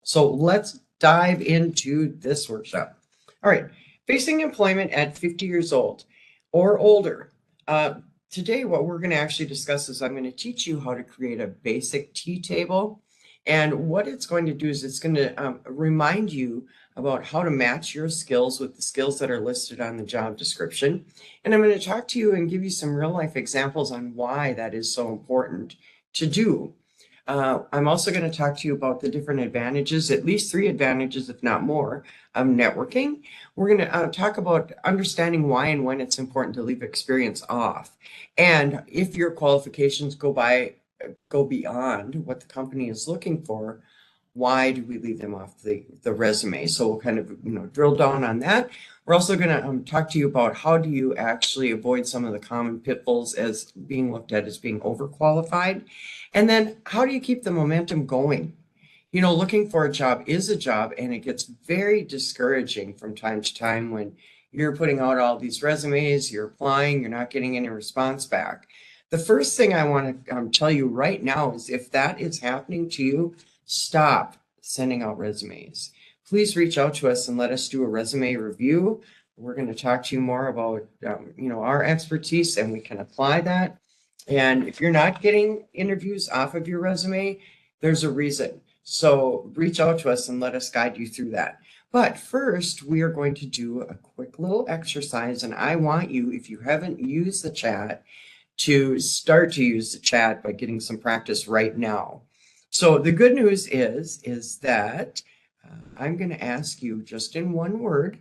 So let's dive into this workshop. All right, facing employment at 50 years old or older. Today, what we're going to actually discuss is I'm going to teach you how to create a basic T table. And what it's going to do is it's going to remind you about how to match your skills with the skills that are listed on the job description. And I'm going to talk to you and give you some real life examples on why that is so important to do. I'm also going to talk to you about the different advantages, at least 3 advantages, if not more, of networking. We're going to talk about understanding why and when it's important to leave experience off. And if your qualifications go beyond what the company is looking for, why do we leave them off the resume? So we'll kind of drill down on that. We're also going to talk to you about how do you actually avoid some of the common pitfalls as being looked at as being overqualified. And then how do you keep the momentum going? Looking for a job is a job, and it gets very discouraging from time to time when you're putting out all these resumes, you're applying, you're not getting any response back. The first thing I want to tell you right now is if that is happening to you, stop sending out resumes. Please reach out to us and let us do a resume review. We're going to talk to you more about our expertise, and we can apply that. And if you're not getting interviews off of your resume, there's a reason. So reach out to us and let us guide you through that. But first, we are going to do a quick little exercise, and I want you, if you haven't used the chat, to start to use the chat by getting some practice right now. So the good news is that I'm going to ask you just in one word,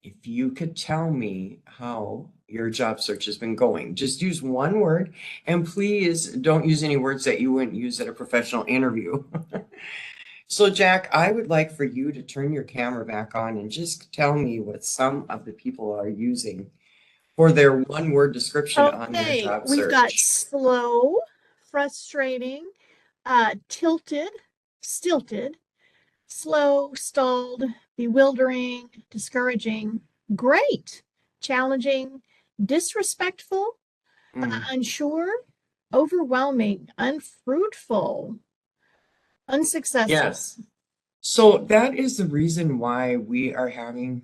if you could tell me how your job search has been going. Just use one word, and please don't use any words that you wouldn't use at a professional interview. So Jack, I would like for you to turn your camera back on and just tell me what some of the people are using for their one-word description on their job search. We've got slow, frustrating, tilted, stilted, slow, stalled, bewildering, discouraging, great, challenging, disrespectful, unsure, overwhelming, unfruitful, unsuccessful. Yes. So that is the reason why we are having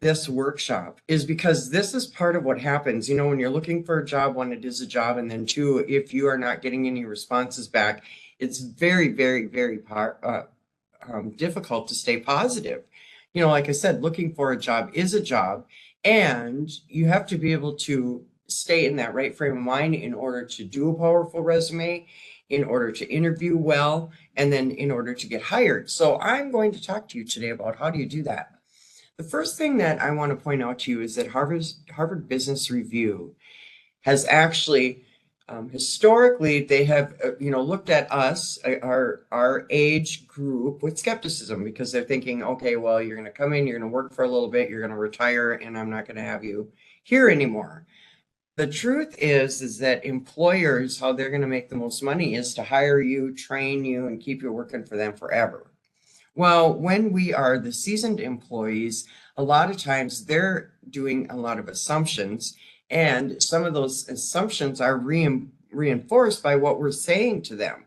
this workshop, is because this is part of what happens, when you're looking for a job, one, it is a job, and then 2, if you are not getting any responses back, it's very, very, very difficult to stay positive. Like I said, looking for a job is a job, and you have to be able to stay in that right frame of mind in order to do a powerful resume, in order to interview well, and then in order to get hired. So I'm going to talk to you today about how do you do that. The first thing that I want to point out to you is that Harvard Business Review has actually historically, they have looked at us, our age group, with skepticism, because they're thinking, okay, well, you're going to come in, you're going to work for a little bit, you're going to retire, and I'm not going to have you here anymore. The truth is that employers, how they're going to make the most money is to hire you, train you, and keep you working for them forever. Well, when we are the seasoned employees, a lot of times they're doing a lot of assumptions, and some of those assumptions are reinforced by what we're saying to them,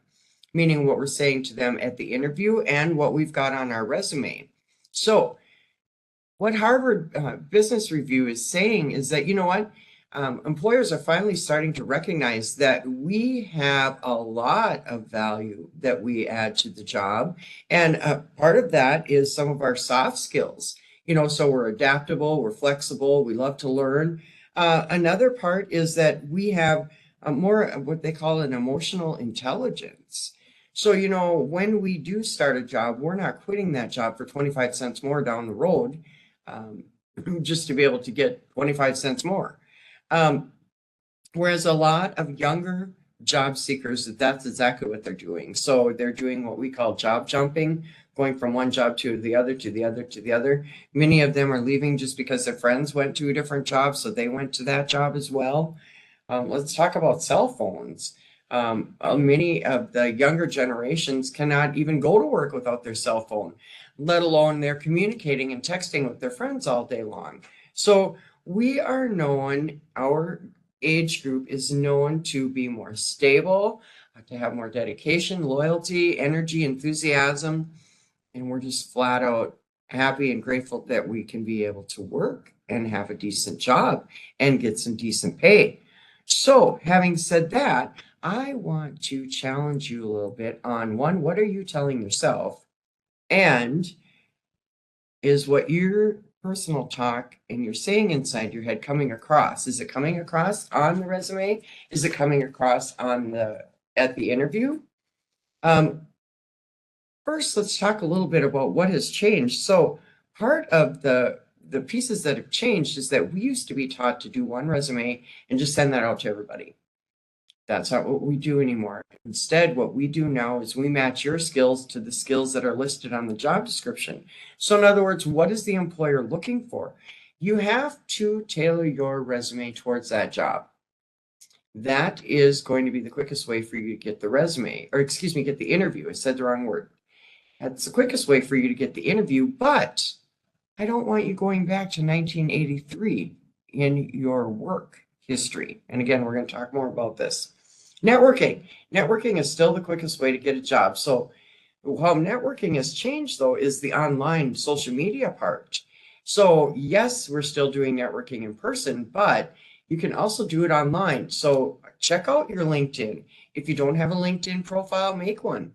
meaning what we're saying to them at the interview and what we've got on our resume. So what Harvard Business Review is saying is that, employers are finally starting to recognize that we have a lot of value that we add to the job. And part of that is some of our soft skills. So we're adaptable, we're flexible, we love to learn. Another part is that we have more of what they call an emotional intelligence. So, when we do start a job, we're not quitting that job for 25 cents more down the road just to be able to get 25 cents more. Whereas a lot of younger job seekers, that's exactly what they're doing. So they're doing what we call job jumping, going from one job to the other, to the other, to the other. Many of them are leaving just because their friends went to a different job, so they went to that job as well. Let's talk about cell phones. Many of the younger generations cannot even go to work without their cell phone, let alone they're communicating and texting with their friends all day long. So we are known, our age group is known to be more stable, to have more dedication, loyalty, energy, enthusiasm. And we're just flat out happy and grateful that we can be able to work and have a decent job and get some decent pay. So, having said that, I want to challenge you a little bit on one, what are you telling yourself? And is what your personal talk and you're saying inside your head coming across? Is it coming across on the resume? Is it coming across on at the interview? First, let's talk a little bit about what has changed. So part of the pieces that have changed is that we used to be taught to do one resume and just send that out to everybody. That's not what we do anymore. Instead, what we do now is we match your skills to the skills that are listed on the job description. So in other words, what is the employer looking for? You have to tailor your resume towards that job. That is going to be the quickest way for you to get the resume, or excuse me, get the interview. I said the wrong word. That's the quickest way for you to get the interview, but I don't want you going back to 1983 in your work history. And again, we're going to talk more about this. Networking. Networking is still the quickest way to get a job. So how networking has changed, though, is the online social media part. So yes, we're still doing networking in person, but you can also do it online. So check out your LinkedIn. If you don't have a LinkedIn profile, make one.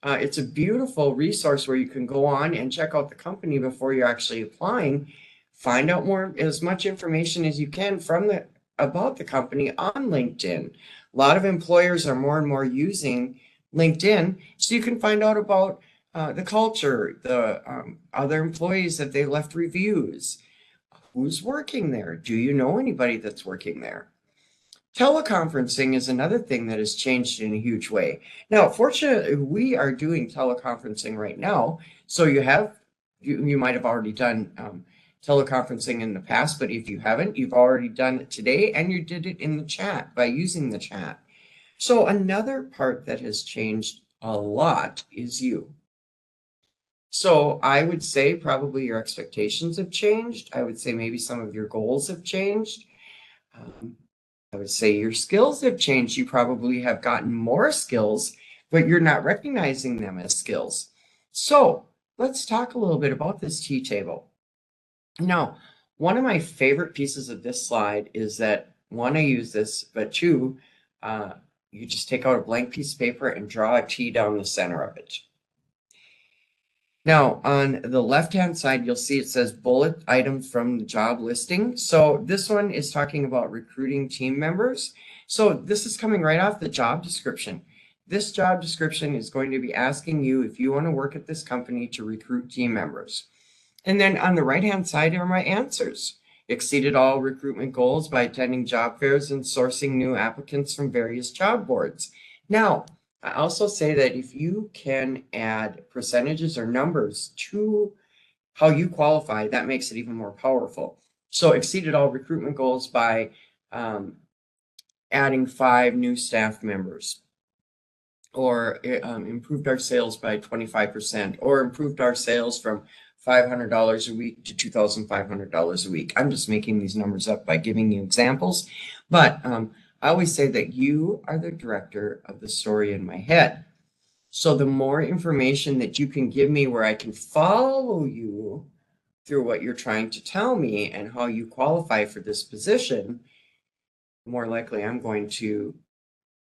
It's a beautiful resource where you can go on and check out the company before you're actually applying. Find out as much information as you can about the company on LinkedIn. A lot of employers are more and more using LinkedIn, so you can find out about the culture, the other employees that they left reviews, who's working there. Do you know anybody that's working there? Teleconferencing is another thing that has changed in a huge way. Now, fortunately, we are doing teleconferencing right now. So you might have already done teleconferencing in the past, but if you haven't, you've already done it today and you did it in the chat by using the chat. So another part that has changed a lot is you. So I would say probably your expectations have changed. I would say maybe some of your goals have changed. I would say your skills have changed. You probably have gotten more skills, but you're not recognizing them as skills. So let's talk a little bit about this T table. Now, one of my favorite pieces of this slide is that one, I use this, but two, you just take out a blank piece of paper and draw a T down the center of it. Now, on the left-hand side, you'll see it says bullet items from the job listing. So this one is talking about recruiting team members. So this is coming right off the job description. This job description is going to be asking you if you want to work at this company to recruit team members. And then on the right-hand side are my answers. Exceeded all recruitment goals by attending job fairs and sourcing new applicants from various job boards. Now, I also say that if you can add percentages or numbers to how you qualify, that makes it even more powerful. So exceeded all recruitment goals by adding 5 new staff members, or improved our sales by 25%, or improved our sales from $500 a week to $2,500 a week. I'm just making these numbers up by giving you examples, but I always say that you are the director of the story in my head. So the more information that you can give me where I can follow you through what you're trying to tell me and how you qualify for this position, the more likely I'm going to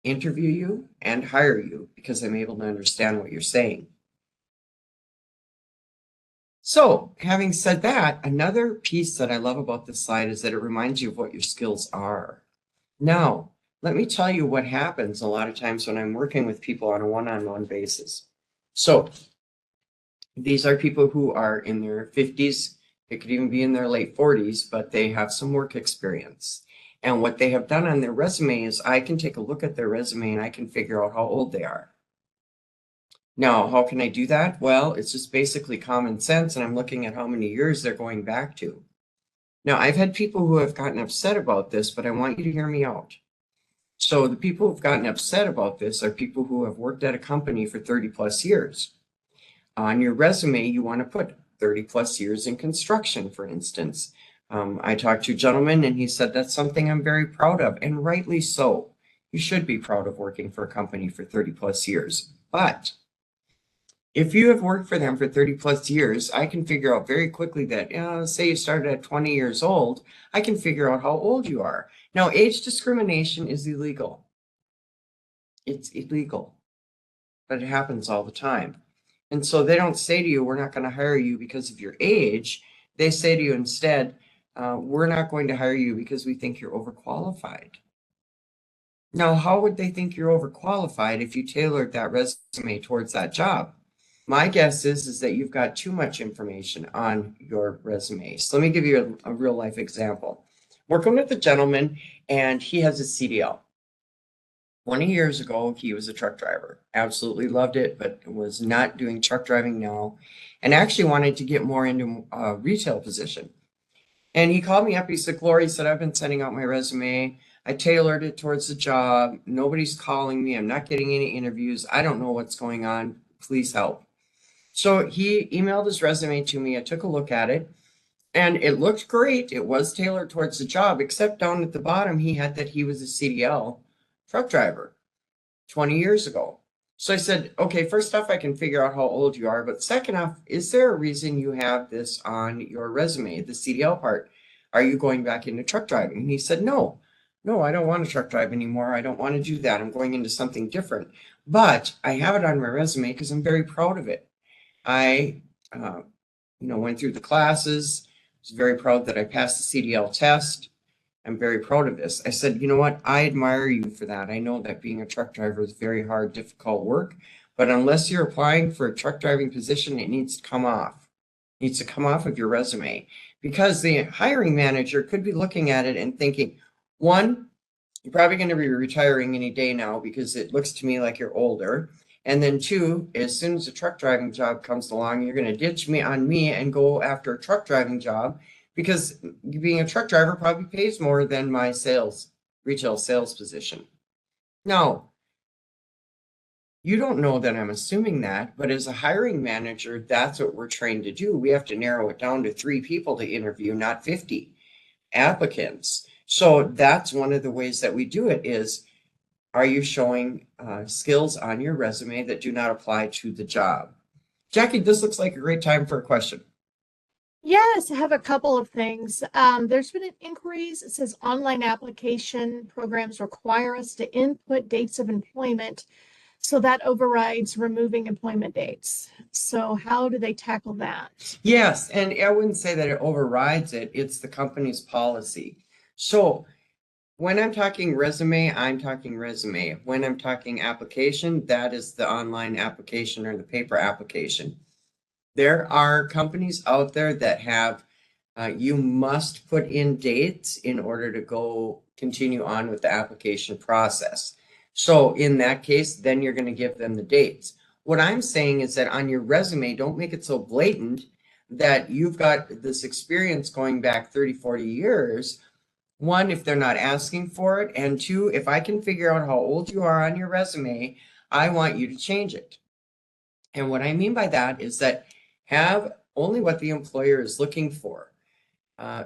interview you and hire you because I'm able to understand what you're saying. So having said that, another piece that I love about this slide is that it reminds you of what your skills are. Now, let me tell you what happens a lot of times when I'm working with people on a one-on-one basis. So these are people who are in their 50s, it could even be in their late 40s, but they have some work experience. And what they have done on their resume is I can take a look at their resume and I can figure out how old they are. Now, how can I do that? Well, it's just basically common sense, and I'm looking at how many years they're going back to. Now, I've had people who have gotten upset about this, but I want you to hear me out. So the people who've gotten upset about this are people who have worked at a company for 30 plus years. On your resume, you want to put 30 plus years in construction, for instance. I talked to a gentleman and he said that's something I'm very proud of, and rightly so. You should be proud of working for a company for 30 plus years. But if you have worked for them for 30 plus years, I can figure out very quickly that, say you started at 20 years old, I can figure out how old you are. Now, age discrimination is illegal. It's illegal, but it happens all the time. And so they don't say to you, we're not going to hire you because of your age. They say to you instead, we're not going to hire you because we think you're overqualified. Now, how would they think you're overqualified if you tailored that resume towards that job? My guess is that you've got too much information on your resume. So let me give you a real life example. Working with a gentleman, and he has a CDL. 20 years ago, he was a truck driver. Absolutely loved it, but was not doing truck driving now, and actually wanted to get more into a retail position. And he called me up. He said, Glory, he said, I've been sending out my resume. I tailored it towards the job. Nobody's calling me. I'm not getting any interviews. I don't know what's going on. Please help. So he emailed his resume to me. I took a look at it, and it looked great. It was tailored towards the job, except down at the bottom, he had that he was a CDL truck driver 20 years ago. So I said, okay, first off, I can figure out how old you are. But second off, is there a reason you have this on your resume, the CDL part? Are you going back into truck driving? And he said, no, I don't want to truck drive anymore. I don't want to do that. I'm going into something different. But I have it on my resume because I'm very proud of it. I, went through the classes. Was very proud that I passed the CDL test. I'm very proud of this. I said, you know what? I admire you for that. I know that being a truck driver is very hard, difficult work, but unless you're applying for a truck driving position, it needs to come off. It needs to come off of your resume because the hiring manager could be looking at it and thinking, one, you're probably going to be retiring any day now because it looks to me like you're older. And then two, as soon as a truck driving job comes along, you're going to ditch me on me and go after a truck driving job because being a truck driver probably pays more than my retail sales position. Now, you don't know that I'm assuming that, but as a hiring manager, that's what we're trained to do. We have to narrow it down to 3 people to interview, not 50 applicants. So that's one of the ways that we do it is, are you showing skills on your resume that do not apply to the job? Jackie, this looks like a great time for a question. Yes, I have a couple of things. There's been an inquiries. It says online application programs require us to input dates of employment. So that overrides removing employment dates. So how do they tackle that? Yes, and I wouldn't say that it overrides it. It's the company's policy. So when I'm talking resume, I'm talking resume. When I'm talking application, that is the online application or the paper application. There are companies out there that have, you must put in dates in order to go continue on with the application process. So in that case, then you're going to give them the dates. What I'm saying is that on your resume, don't make it so blatant that you've got this experience going back 30, 40 years. One, if they're not asking for it. And two, if I can figure out how old you are on your resume, I want you to change it. And what I mean by that is that have only what the employer is looking for.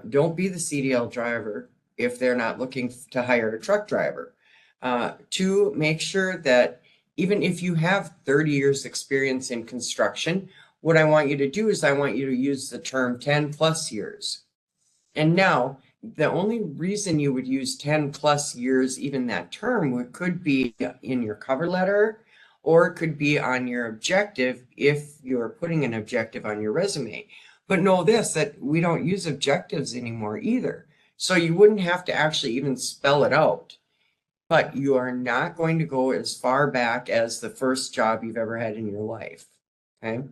Don't be the CDL driver if they're not looking to hire a truck driver. Two, make sure that even if you have 30 years experience in construction, what I want you to do is I want you to use the term 10 plus years. And now the only reason you would use 10 plus years, even that term, could be in your cover letter, or it could be on your objective if you're putting an objective on your resume. But know this, that we don't use objectives anymore either. So you wouldn't have to actually even spell it out. But you are not going to go as far back as the first job you've ever had in your life. Okay.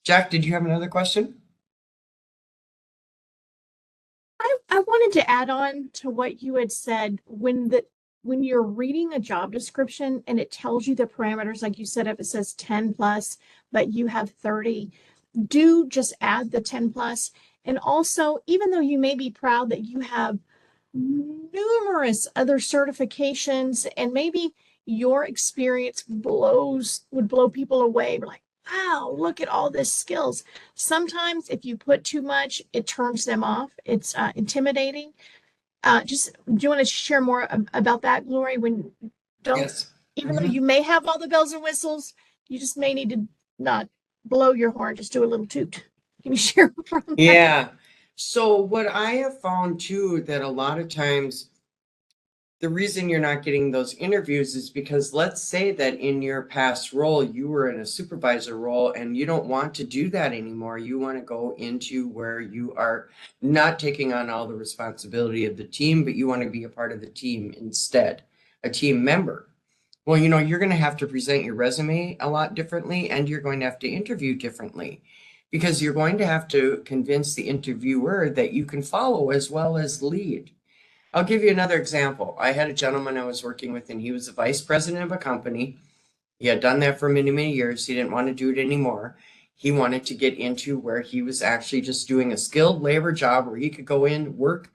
Jack, did you have another question? I wanted to add on to what you had said when you're reading a job description and it tells you the parameters, like you said, if it says 10 plus, but you have 30, do just add the 10 plus. And also, even though you may be proud that you have numerous other certifications and maybe your experience would blow people away. We're like, wow, look at all this skills. Sometimes if you put too much, it turns them off. It's intimidating. Do you want to share more about that, Glory? When Don't, Yes. even though Mhm. you may have all the bells and whistles, you just may need to not blow your horn, just do a little toot. Can you share from that? Yeah. So what I have found too, that a lot of times the reason you're not getting those interviews is because let's say that in your past role, you were in a supervisor role and you don't want to do that anymore. You want to go into where you are not taking on all the responsibility of the team, but you want to be a part of the team instead, a team member. Well, you're going to have to present your resume a lot differently and you're going to have to interview differently because you're going to have to convince the interviewer that you can follow as well as lead. I'll give you another example. I had a gentleman I was working with, and he was the vice president of a company. He had done that for many, many years. He didn't want to do it anymore. He wanted to get into where he was actually just doing a skilled labor job where he could go in, work,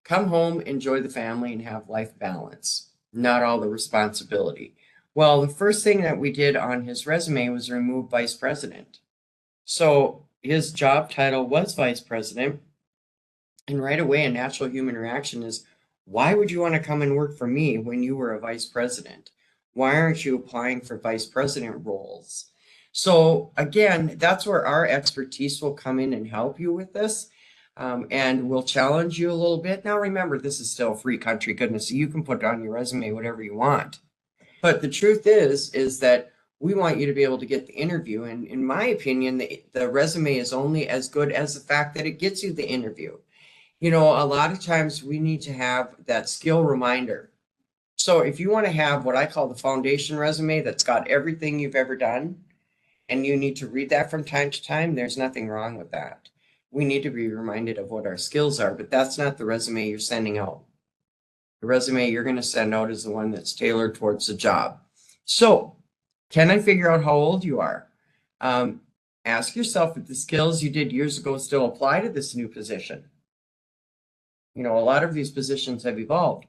come home, enjoy the family, and have life balance, not all the responsibility. Well, the first thing that we did on his resume was remove vice president. So his job title was vice president. And right away, a natural human reaction is, why would you want to come and work for me when you were a vice president? Why aren't you applying for vice president roles? So again, that's where our expertise will come in and help you with this. And we'll challenge you a little bit. Now, remember, this is still a free country, goodness. You can put on your resume whatever you want. But the truth is that we want you to be able to get the interview. And in my opinion, the resume is only as good as the fact that it gets you the interview. A lot of times we need to have that skill reminder. So if you want to have what I call the foundation resume that's got everything you've ever done, and you need to read that from time to time, there's nothing wrong with that. We need to be reminded of what our skills are, but that's not the resume you're sending out. The resume you're going to send out is the one that's tailored towards the job. So, can I figure out how old you are? Ask yourself if the skills you did years ago still apply to this new position. A lot of these positions have evolved.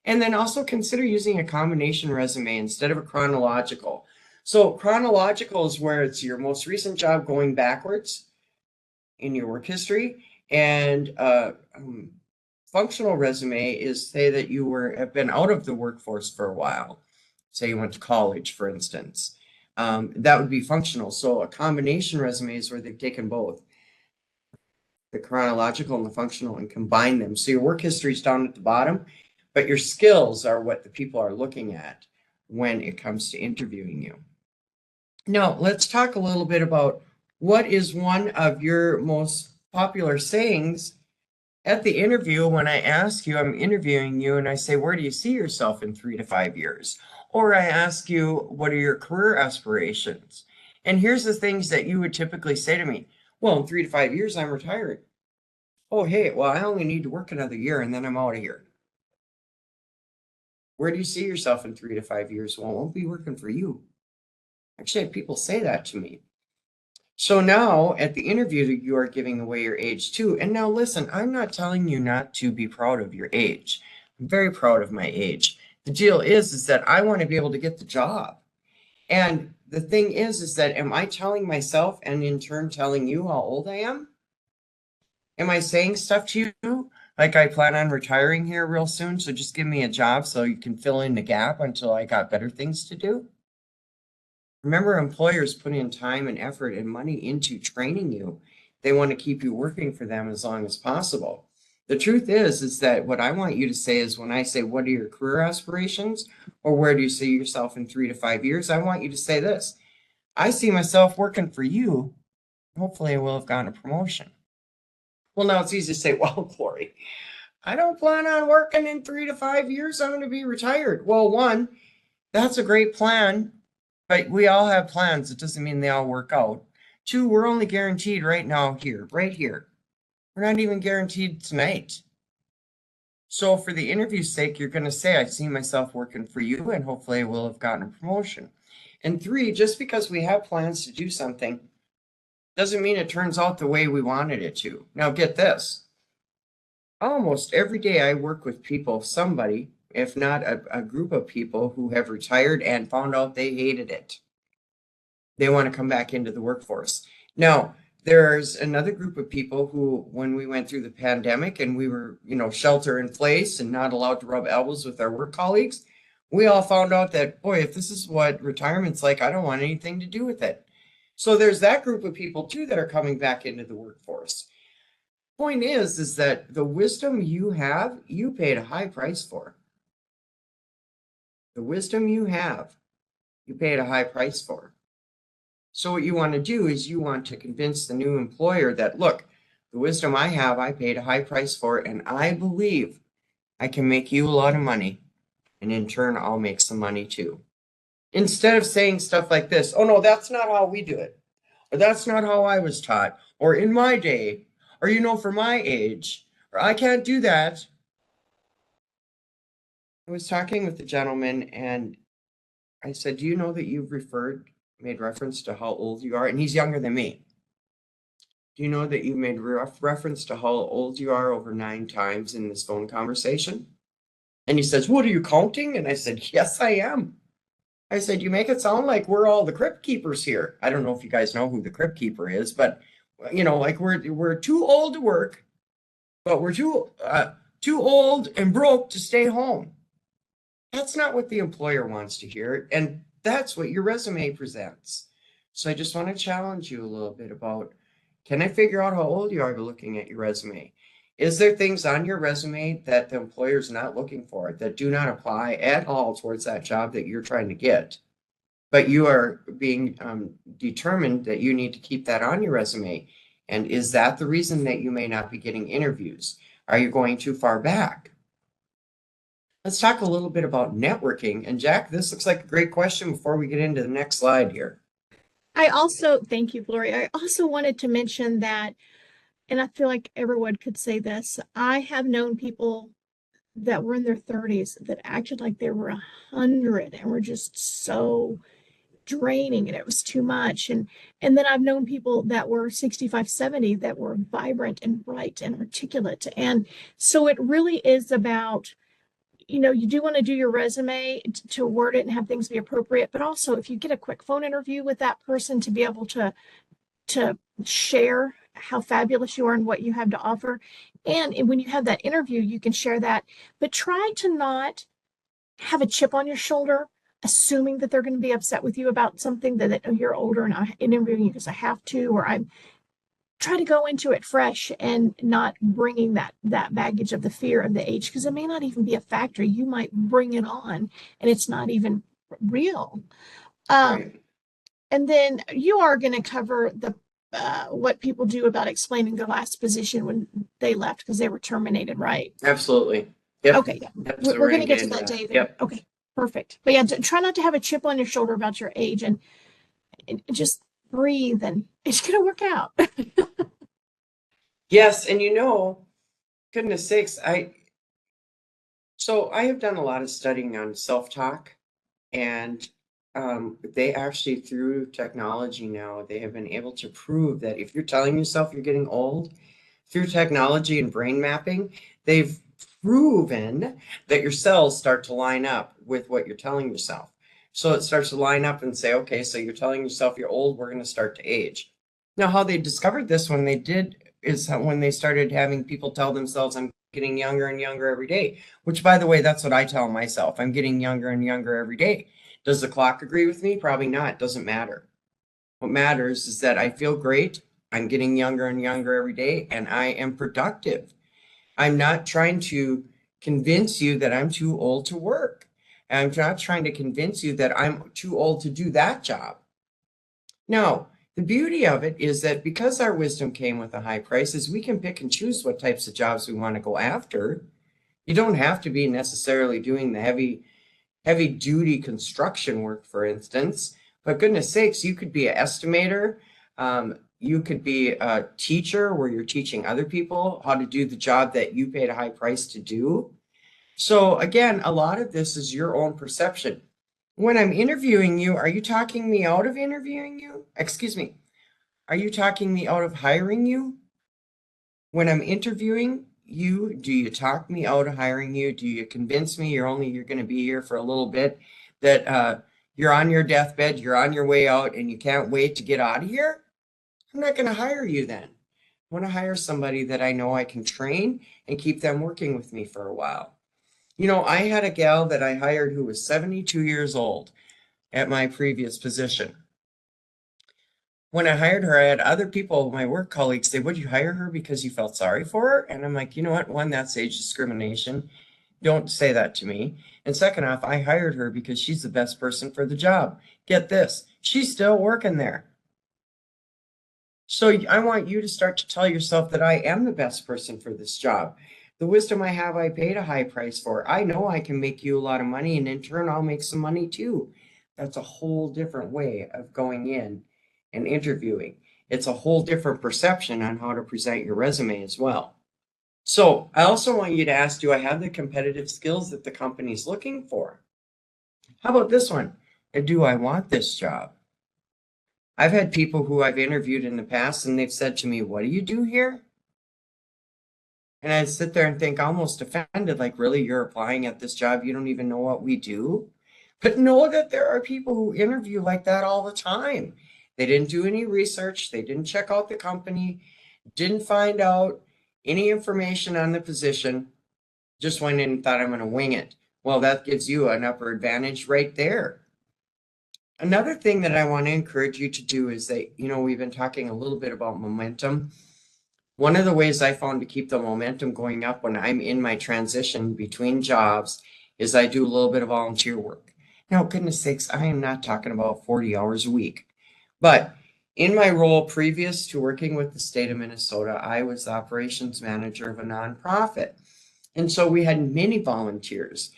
And then also consider using a combination resume instead of a chronological. So chronological is where it's your most recent job going backwards in your work history. And functional resume is say that you have been out of the workforce for a while. Say you went to college, for instance. That would be functional. So a combination resume is where they've taken both the chronological and the functional and combine them. So your work history is down at the bottom, but your skills are what the people are looking at when it comes to interviewing you. Now, let's talk a little bit about what is one of your most popular sayings at the interview when I ask you, I'm interviewing you, and I say, where do you see yourself in 3 to 5 years? Or I ask you, what are your career aspirations? And here's the things that you would typically say to me. Well, in 3 to 5 years, I'm retired. Oh, hey, well, I only need to work another year and then I'm out of here. Where do you see yourself in 3 to 5 years? Well, I won't be working for you. Actually, I had people say that to me. So now at the interview, you are giving away your age too. And now listen, I'm not telling you not to be proud of your age. I'm very proud of my age. The deal is that I want to be able to get the job. And the thing is that am I telling myself and in turn telling you how old I am? Am I saying stuff to you like I plan on retiring here real soon? So just give me a job so you can fill in the gap until I got better things to do? Remember, employers put in time and effort and money into training you. They want to keep you working for them as long as possible. The truth is that what I want you to say is when I say, what are your career aspirations? Or where do you see yourself in 3 to 5 years? I want you to say this. I see myself working for you. Hopefully I will have gotten a promotion. Well, now it's easy to say, well, Glory, I don't plan on working in 3 to 5 years. I'm going to be retired. Well, one, that's a great plan, but we all have plans. It doesn't mean they all work out. Two, we're only guaranteed right now here, right here. We're not even guaranteed tonight. So for the interview's sake, you're going to say, I see myself working for you and hopefully I will have gotten a promotion. And three, just because we have plans to do something doesn't mean it turns out the way we wanted it to. Now get this. Almost every day I work with people, somebody, if not a group of people who have retired and found out they hated it. They want to come back into the workforce. Now, there's another group of people who, when we went through the pandemic and we were, shelter in place and not allowed to rub elbows with our work colleagues, We all found out that, boy, if this is what retirement's like, I don't want anything to do with it. So there's that group of people too that are coming back into the workforce. Point is that the wisdom you have, you paid a high price for. The wisdom you have, you paid a high price for. So what you want to do is you want to convince the new employer that, look, the wisdom I have, I paid a high price for, and I believe I can make you a lot of money. And in turn, I'll make some money too. Instead of saying stuff like this, oh no, that's not how we do it. Or that's not how I was taught. Or in my day, or for my age, or I can't do that. I was talking with the gentleman and I said, do you know that you've made reference to how old you are? And he's younger than me. Do you know that you made reference to how old you are over 9 times in this phone conversation? And he says, what are you counting? And I said, yes, I am. I said, you make it sound like we're all the crypt keepers here. I don't know if you guys know who the crypt keeper is, but like we're too old to work, but we're too old and broke to stay home. That's not what the employer wants to hear, and that's what your resume presents. So I just want to challenge you a little bit about, can I figure out how old you are by looking at your resume? Is there things on your resume that the employer's not looking for, that do not apply at all towards that job that you're trying to get? But you are being determined that you need to keep that on your resume. And is that the reason that you may not be getting interviews? Are you going too far back? Let's talk a little bit about networking. And Jack, this looks like a great question before we get into the next slide here. Thank you, Gloria. I also wanted to mention that, and I feel like everyone could say this, I have known people that were in their 30s that acted like they were 100 and were just so draining and it was too much. And then I've known people that were 65, 70 that were vibrant and bright and articulate. And so it really is about, you do want to do your resume to word it and have things be appropriate, but also if you get a quick phone interview with that person to be able to share how fabulous you are and what you have to offer. And when you have that interview, you can share that, but try to not have a chip on your shoulder, assuming that they're going to be upset with you about something that you're older and I'm interviewing you because I have to, or I'm try to go into it fresh and not bringing that baggage of the fear of the age, because it may not even be a factor. You might bring it on and it's not even real. Right. And then you are going to cover the what people do about explaining their last position when they left because they were terminated, right? Absolutely. Yep. Okay, yeah. Yep. So We're going to get to into that, David. Yep. Okay, perfect. But yeah, try not to have a chip on your shoulder about your age and just breathe and it's going to work out. Yes, and goodness sakes, I have done a lot of studying on self-talk, and they actually, through technology now, they have been able to prove that if you're telling yourself you're getting old, through technology and brain mapping, they've proven that your cells start to line up with what you're telling yourself. So it starts to line up and say, okay, so you're telling yourself you're old, we're going to start to age. Now, how they discovered this when they started having people tell themselves, I'm getting younger and younger every day, which, by the way, that's what I tell myself. I'm getting younger and younger every day. Does the clock agree with me? Probably not. It doesn't matter. What matters is that I feel great. I'm getting younger and younger every day, and I am productive. I'm not trying to convince you that I'm too old to work. I'm not trying to convince you that I'm too old to do that job. No, the beauty of it is that because our wisdom came with a high price, is we can pick and choose what types of jobs we want to go after. You don't have to be necessarily doing the heavy duty construction work, for instance. But goodness sakes, you could be an estimator. You could be a teacher where you're teaching other people how to do the job that you paid a high price to do. So again, a lot of this is your own perception. When I'm interviewing you, are you talking me out of interviewing you? Excuse me. Are you talking me out of hiring you? When I'm interviewing you, do you talk me out of hiring you? Do you convince me you're going to be here for a little bit, that you're on your deathbed, you're on your way out, and you can't wait to get out of here? I'm not going to hire you then. I want to hire somebody that I know I can train and keep them working with me for a while. You know, I had a gal that I hired who was 72 years old at my previous position. When I hired her, I had other people, my work colleagues, say, would you hire her because you felt sorry for her? And I'm like, you know what? One, that's age discrimination. Don't say that to me. And second off, I hired her because she's the best person for the job. Get this, she's still working there. So I want you to start to tell yourself that I am the best person for this job. The wisdom I have, I paid a high price for. I know I can make you a lot of money, and in turn, I'll make some money too. That's a whole different way of going in and interviewing. It's a whole different perception on how to present your resume as well. So I also want you to ask, do I have the competitive skills that the company's looking for? How about this one? Do I want this job? I've had people who I've interviewed in the past and they've said to me, what do you do here? And I sit there and think almost offended, like, really, you're applying at this job? You don't even know what we do? But know that there are people who interview like that all the time. They didn't do any research, they didn't check out the company, didn't find out any information on the position, just went in and thought, I'm going to wing it. Well, that gives you an upper advantage right there. Another thing that I want to encourage you to do is that, you know, we've been talking a little bit about momentum. One of the ways I found to keep the momentum going up when I'm in my transition between jobs is I do a little bit of volunteer work. Now, goodness sakes, I am not talking about 40 hours a week. But in my role previous to working with the state of Minnesota, I was the operations manager of a nonprofit. And so we had many volunteers,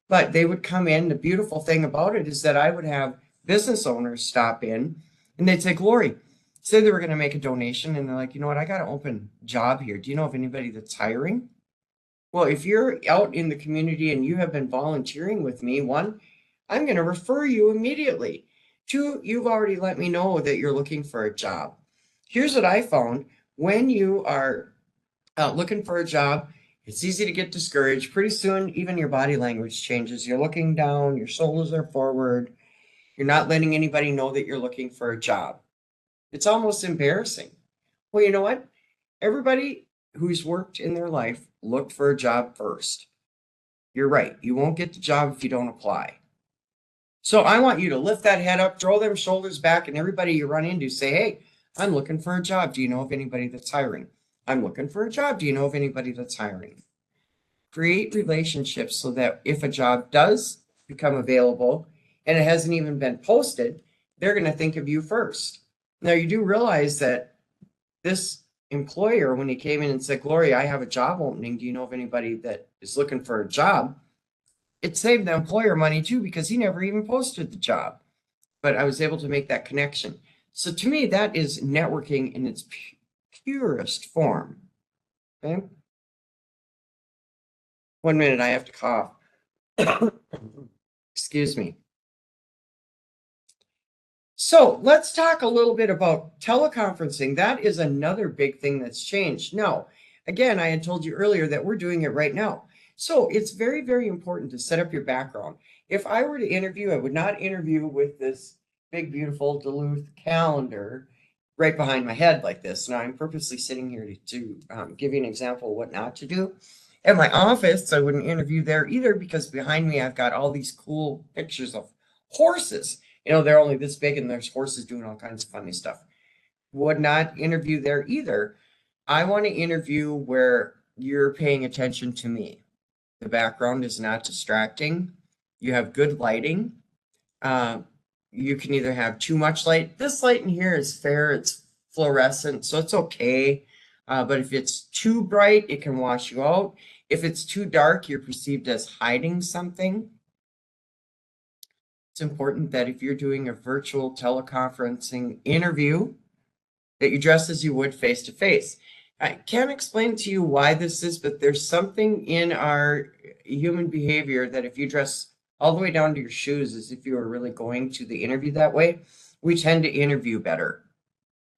but they would come in. The beautiful thing about it is that I would have business owners stop in and they'd say, Glory, say they were going to make a donation. And they're like, you know what? I got an open job here. Do you know of anybody that's hiring? Well, if you're out in the community and you have been volunteering with me, one, I'm going to refer you immediately. Two, you've already let me know that you're looking for a job. Here's what I found. When you are looking for a job, it's easy to get discouraged. Pretty soon, even your body language changes. You're looking down, your shoulders are forward. You're not letting anybody know that you're looking for a job. It's almost embarrassing. Well, you know what? Everybody who's worked in their life looked for a job first. You're right. You won't get the job if you don't apply. So I want you to lift that head up, throw them shoulders back, and everybody you run into say, hey, I'm looking for a job. Do you know of anybody that's hiring? I'm looking for a job. Do you know of anybody that's hiring? Create relationships so that if a job does become available and it hasn't even been posted, they're going to think of you first. Now, you do realize that this employer, when he came in and said, Glory, I have a job opening. Do you know of anybody that is looking for a job? It saved the employer money too, because he never even posted the job. But I was able to make that connection. So to me, that is networking in its purest form. Okay. 1 minute, I have to cough. Excuse me. So let's talk a little bit about teleconferencing. That is another big thing that's changed. Now, again, I had told you earlier that we're doing it right now. So it's very, very important to set up your background. If I were to interview, I would not interview with this big, beautiful Duluth calendar right behind my head like this. Now, I'm purposely sitting here to give you an example of what not to do. At my office, I wouldn't interview there either because behind me, I've got all these cool pictures of horses. You know, they're only this big and there's horses doing all kinds of funny stuff. Would not interview there either. I want to interview where you're paying attention to me. The background is not distracting. You have good lighting. You can either have too much light. This light in here is fair. It's fluorescent, so it's okay. But if it's too bright, it can wash you out. If it's too dark, you're perceived as hiding something. It's important that if you're doing a virtual teleconferencing interview, that you dress as you would face to face. I can't explain to you why this is, but there's something in our human behavior that if you dress all the way down to your shoes as if you were really going to the interview that way, we tend to interview better.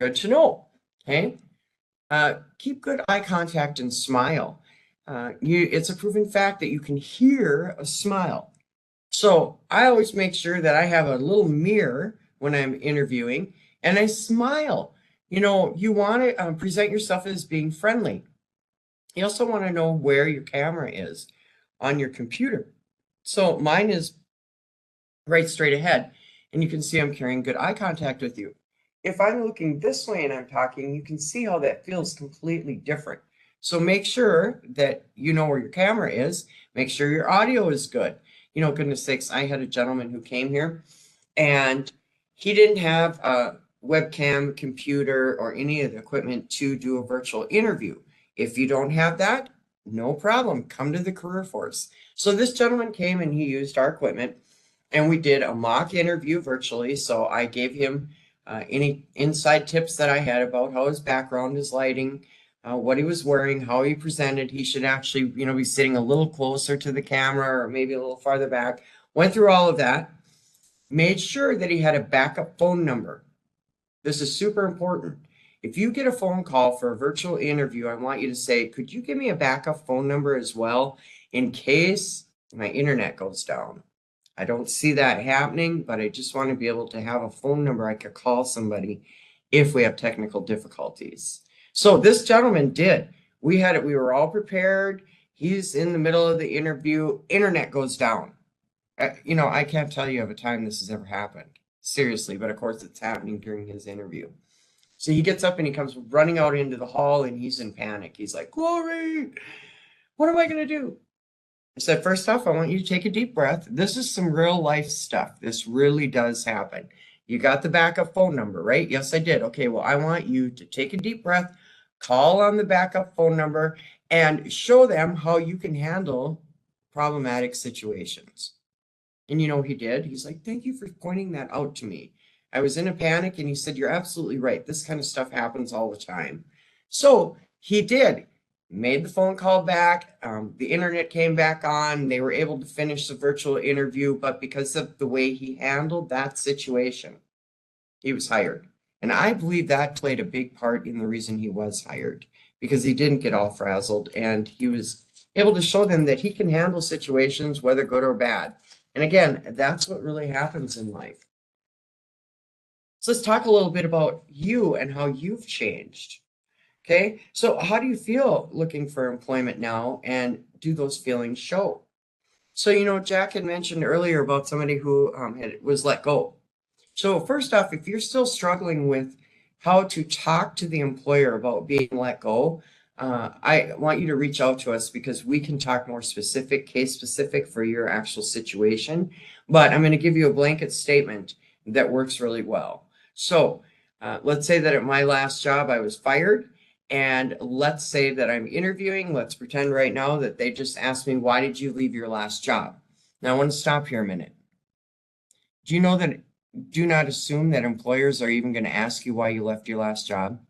Good to know. Okay. Keep good eye contact and smile. It's a proven fact that you can hear a smile. So I always make sure that I have a little mirror when I'm interviewing and I smile. You know, you want to present yourself as being friendly. You also want to know where your camera is. on your computer. So mine is right straight ahead, and you can see I'm carrying good eye contact with you. If I'm looking this way and I'm talking, you can see how that feels completely different. So make sure that you know where your camera is. Make sure your audio is good. You know, goodness sakes, I had a gentleman who came here and he didn't have a webcam, computer, or any of the equipment to do a virtual interview. If you don't have that, no problem. Come to the Career Force. So this gentleman came and he used our equipment and we did a mock interview virtually. So I gave him any inside tips that I had about how his background, his lighting, what he was wearing, how he presented. He should actually, you know, be sitting a little closer to the camera or maybe a little farther back. Went through all of that, made sure that he had a backup phone number. This is super important. If you get a phone call for a virtual interview, I want you to say, could you give me a backup phone number as well in case my internet goes down? I don't see that happening, but I just want to be able to have a phone number I could call somebody if we have technical difficulties. So this gentleman did. We had it, we were all prepared. He's in the middle of the interview, internet goes down. You know, I can't tell you of a time this has ever happened. Seriously, but of course it's happening during his interview. So he gets up and he comes running out into the hall and he's in panic. He's like, Glory, what am I going to do? I said, first off, I want you to take a deep breath. This is some real life stuff. This really does happen. You got the backup phone number, right? Yes, I did. Okay, well, I want you to take a deep breath, call on the backup phone number, and show them how you can handle problematic situations. And you know, he did. He's like, thank you for pointing that out to me. I was in a panic, and he said, you're absolutely right. This kind of stuff happens all the time. So he did, made the phone call back. The internet came back on. They were able to finish the virtual interview, but because of the way he handled that situation, he was hired. And I believe that played a big part in the reason he was hired, because he didn't get all frazzled and he was able to show them that he can handle situations, whether good or bad. And again, that's what really happens in life. So let's talk a little bit about you and how you've changed. Okay, so how do you feel looking for employment now, and do those feelings show? So, you know, Jack had mentioned earlier about somebody who was let go. So first off, if you're still struggling with how to talk to the employer about being let go, I want you to reach out to us because we can talk more specific, case specific for your actual situation. But I'm going to give you a blanket statement that works really well. So let's say that at my last job, I was fired. And let's say that I'm interviewing. Let's pretend right now that they just asked me, why did you leave your last job? Now I want to stop here a minute. Do you know that do not assume that employers are even going to ask you why you left your last job?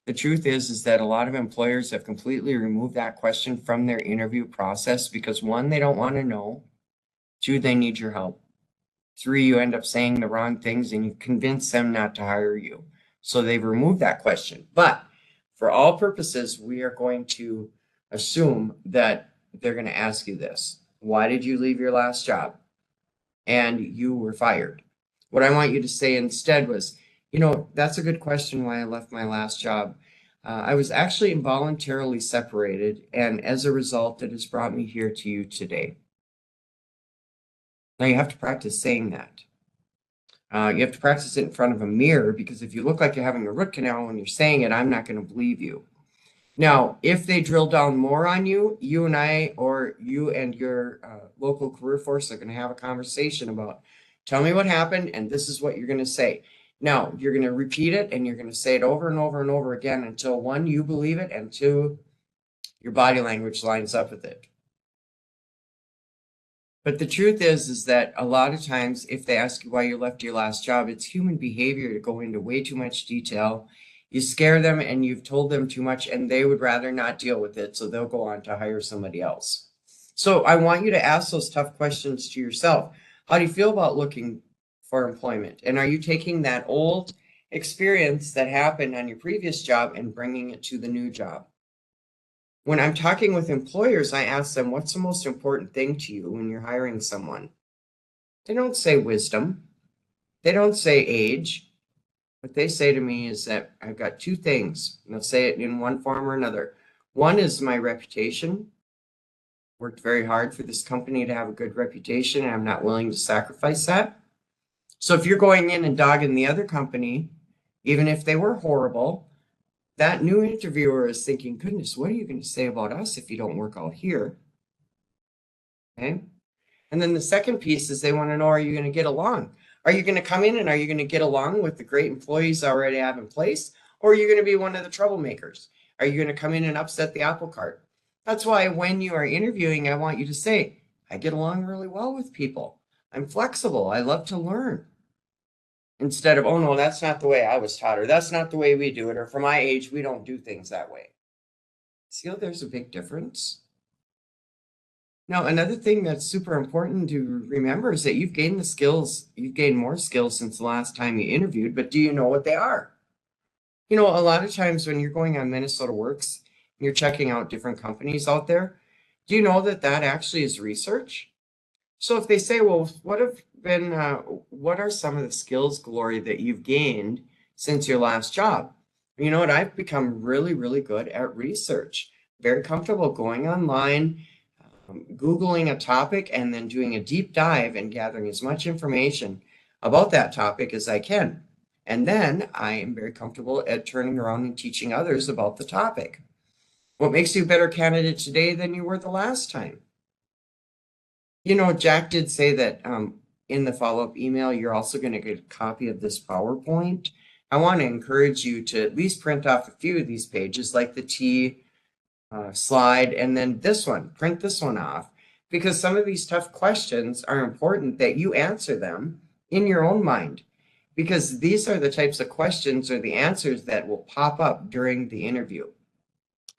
The truth is that a lot of employers have completely removed that question from their interview process because one, they don't want to know. Two, they need your help. Three, you end up saying the wrong things and you convince them not to hire you. So they've removed that question. But for all purposes, we are going to assume that they're going to ask you this. Why did you leave your last job? And you were fired. What I want you to say instead was, you know, that's a good question why I left my last job. I was actually involuntarily separated, and as a result, it has brought me here to you today. Now you have to practice saying that. You have to practice it in front of a mirror because if you look like you're having a root canal when you're saying it, I'm not going to believe you. Now, if they drill down more on you, you and I, or you and your local career force are going to have a conversation about, tell me what happened, and this is what you're going to say. Now, you're going to repeat it, and you're going to say it over and over and over again until one, you believe it, and two, your body language lines up with it. But the truth is that a lot of times, if they ask you why you left your last job, it's human behavior to go into way too much detail. You scare them and you've told them too much and they would rather not deal with it. So they'll go on to hire somebody else. So I want you to ask those tough questions to yourself. How do you feel about looking for employment? And are you taking that old experience that happened on your previous job and bringing it to the new job? When I'm talking with employers, I ask them, what's the most important thing to you when you're hiring someone? They don't say wisdom. They don't say age. What they say to me is that I've got two things, and they'll say it in one form or another. One is my reputation, worked very hard for this company to have a good reputation, and I'm not willing to sacrifice that. So if you're going in and dogging the other company, even if they were horrible, that new interviewer is thinking, goodness, what are you going to say about us if you don't work out here? Okay. And then the second piece is they want to know, are you going to get along? Are you going to come in and are you going to get along with the great employees I already have in place? Or are you going to be one of the troublemakers? Are you going to come in and upset the apple cart? That's why when you are interviewing, I want you to say, I get along really well with people. I'm flexible. I love to learn. Instead of, oh no, that's not the way I was taught, or that's not the way we do it, or for my age, we don't do things that way. See how there's a big difference? Now, another thing that's super important to remember is that you've gained the skills, you've gained more skills since the last time you interviewed, but do you know what they are? You know, a lot of times when you're going on Minnesota Works, and you're checking out different companies out there, do you know that that actually is research? So if they say, well, what are some of the skills, Glory, that you've gained since your last job? You know what? I've become really, really good at research, very comfortable going online, Googling a topic and then doing a deep dive and gathering as much information about that topic as I can. And then I am very comfortable at turning around and teaching others about the topic. What makes you a better candidate today than you were the last time? You know, Jack did say that in the follow-up email, you're also going to get a copy of this PowerPoint. I want to encourage you to at least print off a few of these pages, like the T slide, and then this one, print this one off, because some of these tough questions are important that you answer them in your own mind, because these are the types of questions or the answers that will pop up during the interview.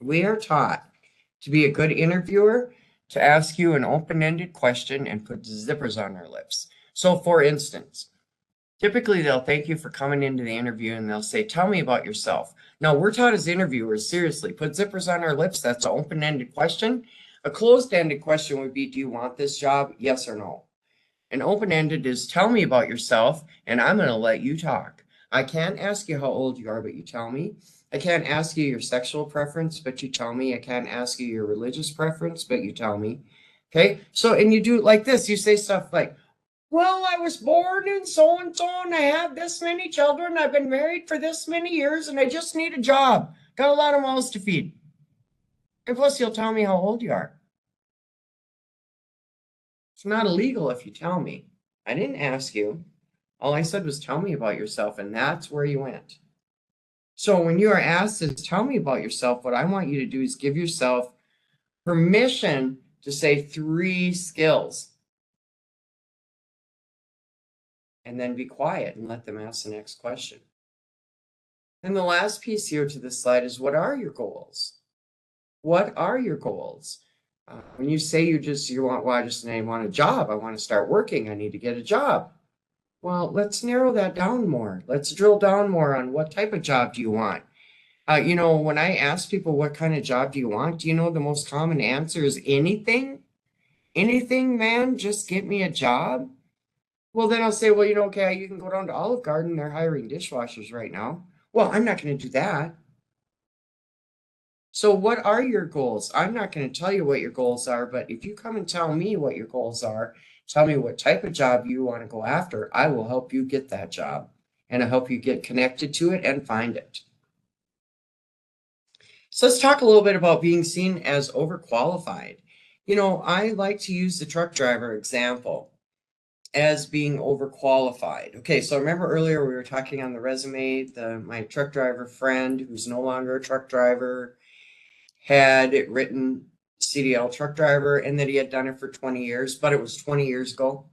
We are taught to be a good interviewer, to ask you an open-ended question and put zippers on our lips. So for instance, typically they'll thank you for coming into the interview and they'll say, tell me about yourself. No, we're taught as interviewers, seriously, put zippers on our lips. That's an open-ended question. A closed-ended question would be, do you want this job? Yes or no. An open-ended is, tell me about yourself and I'm going to let you talk. I can't ask you how old you are, but you tell me. I can't ask you your sexual preference, but you tell me. I can't ask you your religious preference, but you tell me. Okay, so, and you do it like this. You say stuff like, well, I was born in so-and-so and I have this many children. I've been married for this many years and I just need a job. Got a lot of mouths to feed. And plus, you'll tell me how old you are. It's not illegal if you tell me. I didn't ask you. All I said was tell me about yourself, and that's where you went. So when you are asked to tell me about yourself, what I want you to do is give yourself permission to say 3 skills. And then be quiet and let them ask the next question. And the last piece here to this slide is, what are your goals? What are your goals? When you say you want, well, I want a job. I want to start working. I need to get a job. Well, let's narrow that down more. Let's drill down more on what type of job do you want? You know, when I ask people what kind of job do you want, do you know the most common answer is anything? Anything, man, just get me a job. Well, then I'll say, well, you know, okay, you can go down to Olive Garden. They're hiring dishwashers right now. Well, I'm not going to do that. So what are your goals? I'm not going to tell you what your goals are, but if you come and tell me what your goals are, tell me what type of job you want to go after, I will help you get that job and I'll help you get connected to it and find it. So let's talk a little bit about being seen as overqualified. You know, I like to use the truck driver example as being overqualified. Okay, so remember earlier we were talking on the resume, my truck driver friend who's no longer a truck driver had it written CDL truck driver and that he had done it for 20 years, but it was 20 years ago.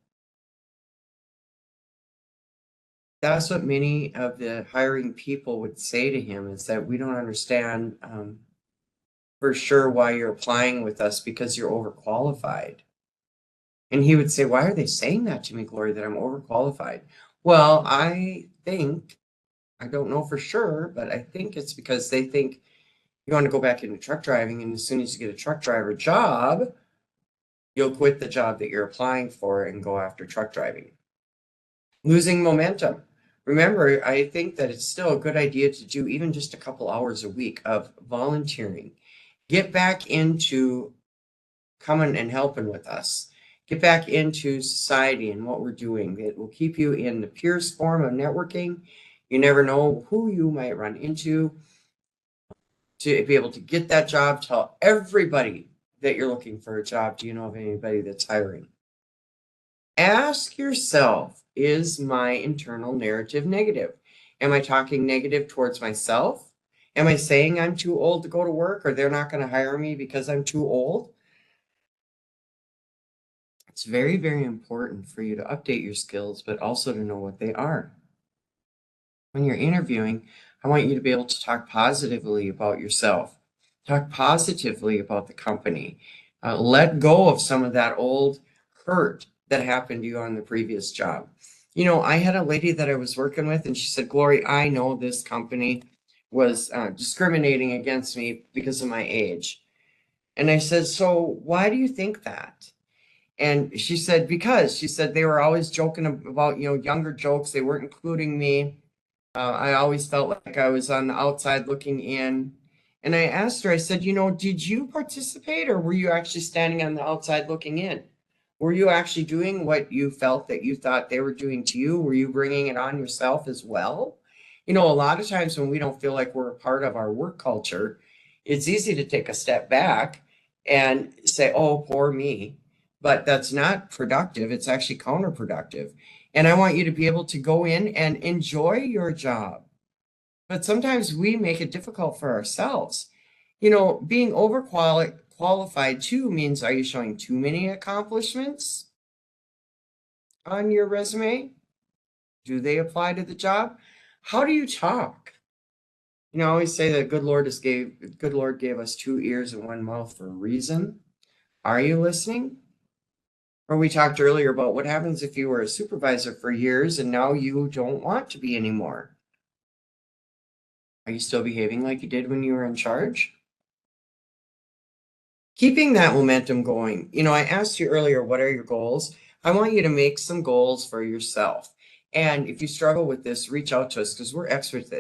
That's what many of the hiring people would say to him, is that we don't understand for sure why you're applying with us, because you're overqualified. And he would say, why are they saying that to me, Glory, that I'm overqualified? Well, I don't know for sure, but I think it's because they think you want to go back into truck driving, and as soon as you get a truck driver job, you'll quit the job that you're applying for and go after truck driving. Losing momentum. Remember, I think that it's still a good idea to do even just a couple hours a week of volunteering. Get back into coming and helping with us. Get back into society and what we're doing. It will keep you in the purest form of networking. You never know who you might run into. To be able to get that job, tell everybody that you're looking for a job. Do you know of anybody that's hiring? Ask yourself, is my internal narrative negative? Am I talking negative towards myself? Am I saying I'm too old to go to work, or they're not going to hire me because I'm too old? It's very, very important for you to update your skills, but also to know what they are. When you're interviewing, I want you to be able to talk positively about yourself, talk positively about the company. Let go of some of that old hurt that happened to you on the previous job. You know, I had a lady that I was working with, and she said, Glory, I know this company was discriminating against me because of my age. And I said, so why do you think that? And she said, because she said they were always joking about, younger jokes. They weren't including me. I always felt like I was on the outside looking in. And I asked her, I said, did you participate, or were you actually standing on the outside looking in? Were you actually doing what you felt that you thought they were doing to you? Were you bringing it on yourself as well? A lot of times when we don't feel like we're a part of our work culture, it's easy to take a step back and say, oh, poor me. But that's not productive. It's actually counterproductive. And I want you to be able to go in and enjoy your job. But sometimes we make it difficult for ourselves. Being overqualified too means, are you showing too many accomplishments on your resume? Do they apply to the job? How do you talk? I always say that good Lord gave us 2 ears and 1 mouth for a reason. Are you listening? Or we talked earlier about what happens if you were a supervisor for years and now you don't want to be anymore. Are you still behaving like you did when you were in charge? Keeping that momentum going. I asked you earlier, what are your goals? I want you to make some goals for yourself. And if you struggle with this, reach out to us because we're experts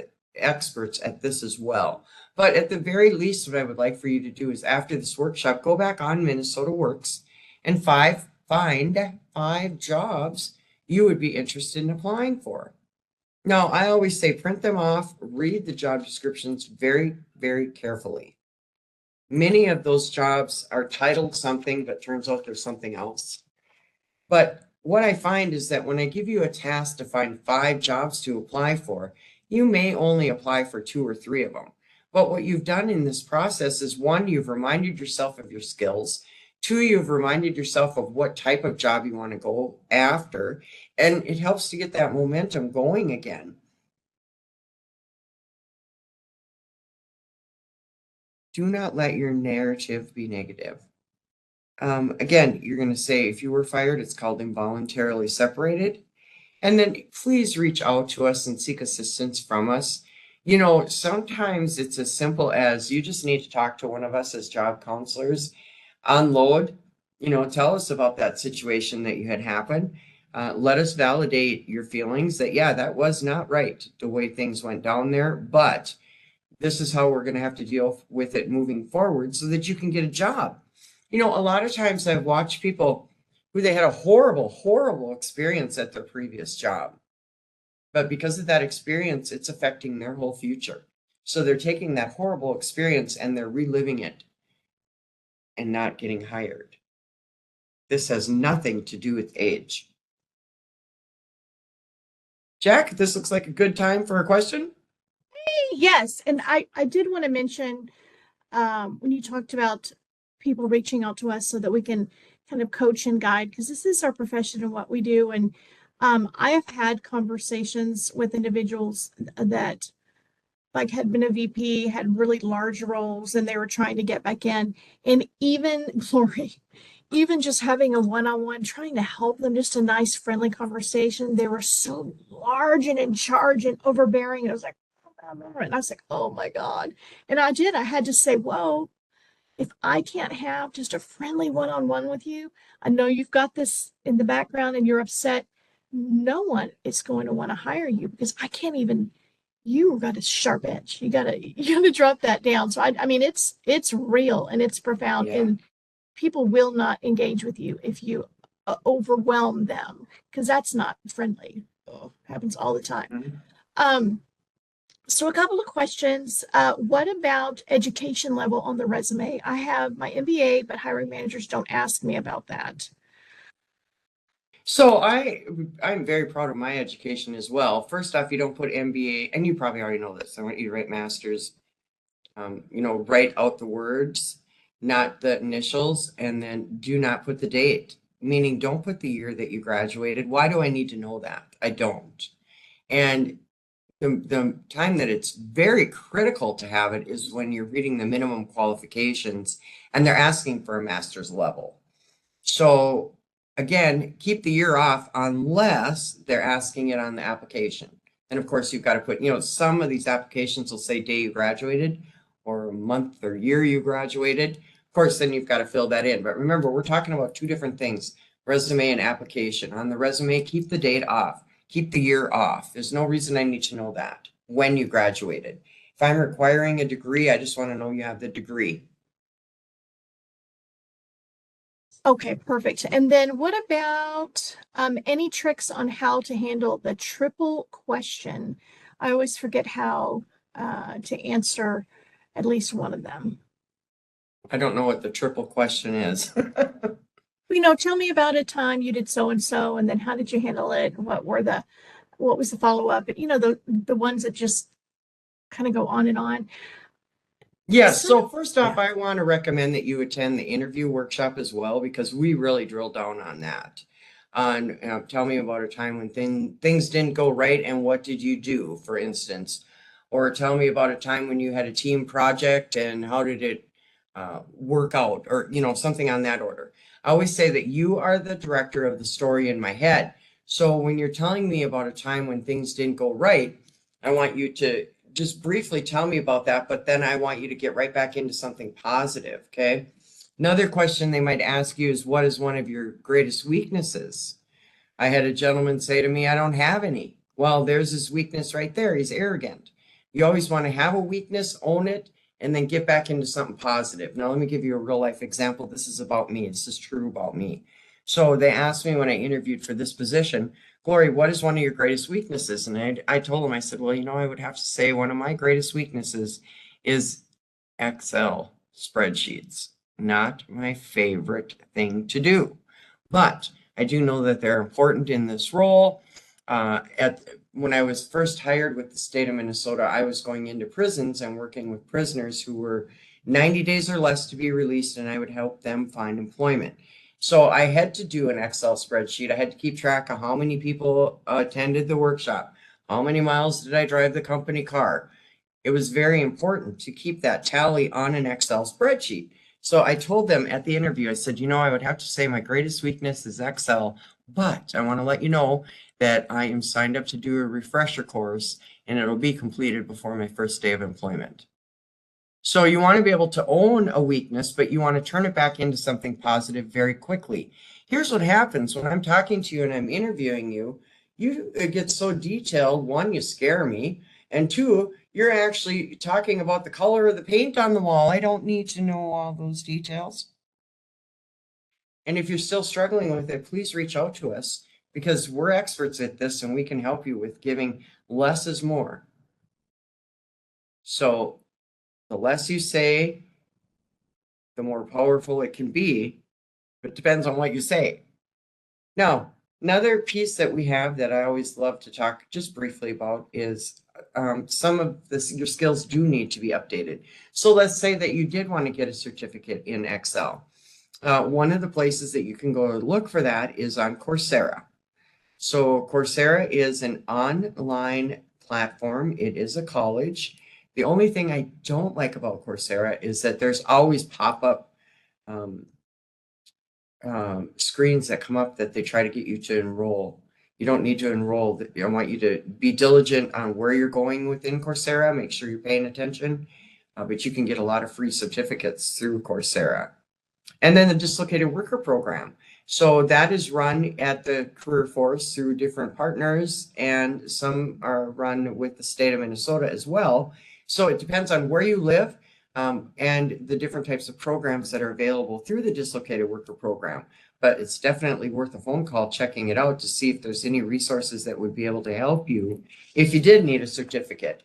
at this as well. But at the very least, what I would like for you to do is after this workshop, go back on Minnesota Works and find 5 jobs you would be interested in applying for. Now, I always say print them off, read the job descriptions very, very carefully. Many of those jobs are titled something, but turns out there's something else. But what I find is that when I give you a task to find 5 jobs to apply for, you may only apply for 2 or 3 of them. But what you've done in this process is 1, you've reminded yourself of your skills. 2, you've reminded yourself of what type of job you want to go after, and it helps to get that momentum going again. Do not let your narrative be negative. Again, you're going to say, if you were fired, it's called involuntarily separated. And then please reach out to us and seek assistance from us. Sometimes it's as simple as you just need to talk to one of us as job counselors, unload, tell us about that situation that you had happen. Let us validate your feelings that, yeah, that was not right, the way things went down there, but this is how we're going to have to deal with it moving forward so that you can get a job. A lot of times I've watched people who they had a horrible, horrible experience at their previous job. But because of that experience, it's affecting their whole future. So they're taking that horrible experience and they're reliving it and not getting hired. This has nothing to do with age. Jack, this looks like a good time for a question. Yes, and I did want to mention when you talked about people reaching out to us so that we can kind of coach and guide, because this is our profession and what we do. And I have had conversations with individuals that like had been a VP, had really large roles, and they were trying to get back in. And even Glory, even just having a one-on-one, trying to help them, just a nice, friendly conversation. They were so large and in charge and overbearing. And I was like, and I was like, oh my God. And I had to say, whoa, if I can't have just a friendly one-on-one with you, I know you've got this in the background and you're upset. No one is going to want to hire you because I can't even, you got a sharp edge. You gotta drop that down. So I mean, it's real and it's profound. Yeah. And people will not engage with you if you overwhelm them, because that's not friendly. Happens all the time. Mhm. So a couple of questions. What about education level on the resume? I have my MBA, but hiring managers don't ask me about that. So I'm very proud of my education as well. First off, you don't put MBA, and you probably already know this. I want you to write master's. Write out the words, not the initials, and then do not put the date. Meaning, don't put the year that you graduated. Why do I need to know that? I don't. And the time that it's very critical to have it is when you're reading the minimum qualifications and they're asking for a master's level. So again, keep the year off unless they're asking it on the application. And of course, you've got to put, some of these applications will say day you graduated or month or year you graduated. Of course, then you've got to fill that in. But remember, we're talking about two different things, resume and application. On the resume, keep the date off, keep the year off. There's no reason I need to know that when you graduated. If I'm requiring a degree, I just want to know you have the degree. Okay, perfect. And then what about any tricks on how to handle the triple question? I always forget how to answer at least one of them. I don't know what the triple question is. Tell me about a time you did so and so, and then how did you handle it? What was the follow up? And the ones that just kind of go on and on. Yes. So, So first off, I want to recommend that you attend the interview workshop as well, because we really drill down on that. On tell me about a time when things didn't go right and what did you do, for instance, or tell me about a time when you had a team project and how did it work out, or something on that order. I always say that you are the director of the story in my head. So when you're telling me about a time when things didn't go right, I want you to just briefly tell me about that, but then I want you to get right back into something positive, okay? Another question they might ask you is, what is one of your greatest weaknesses? I had a gentleman say to me, I don't have any. Well, there's his weakness right there. He's arrogant. You always want to have a weakness, own it, and then get back into something positive. Now, let me give you a real life example. This is about me. This is true about me. So they asked me when I interviewed for this position, Glory, what is one of your greatest weaknesses? And I told them, I said, well, I would have to say one of my greatest weaknesses is Excel spreadsheets. Not my favorite thing to do, but I do know that they're important in this role. When I was first hired with the state of Minnesota, I was going into prisons and working with prisoners who were 90 days or less to be released, and I would help them find employment. So I had to do an Excel spreadsheet. I had to keep track of how many people attended the workshop, how many miles did I drive the company car. It was very important to keep that tally on an Excel spreadsheet. So I told them at the interview, I said, I would have to say my greatest weakness is Excel, but I want to let you know that I am signed up to do a refresher course and it'll be completed before my first day of employment. So you want to be able to own a weakness, but you want to turn it back into something positive very quickly. Here's what happens when I'm talking to you and I'm interviewing you. You get so detailed. One, you scare me. And two, you're actually talking about the color of the paint on the wall. I don't need to know all those details. And if you're still struggling with it, please reach out to us, because we're experts at this and we can help you with giving less is more. So the less you say, the more powerful it can be. But it depends on what you say. Now, another piece that we have that I always love to talk just briefly about is some of your skills do need to be updated. So let's say that you did want to get a certificate in Excel. One of the places that you can go look for that is on Coursera. So Coursera is an online platform. It is a college. The only thing I don't like about Coursera is that there's always pop-up screens that come up that they try to get you to enroll. You don't need to enroll. I want you to be diligent on where you're going within Coursera. Make sure you're paying attention, but you can get a lot of free certificates through Coursera. And then the Dislocated Worker Program. So that is run at the Career Force through different partners, and some are run with the state of Minnesota as well. So it depends on where you live. and the different types of programs that are available through the dislocated worker program. But it's definitely worth a phone call checking it out to see if there's any resources that would be able to help you if you did need a certificate.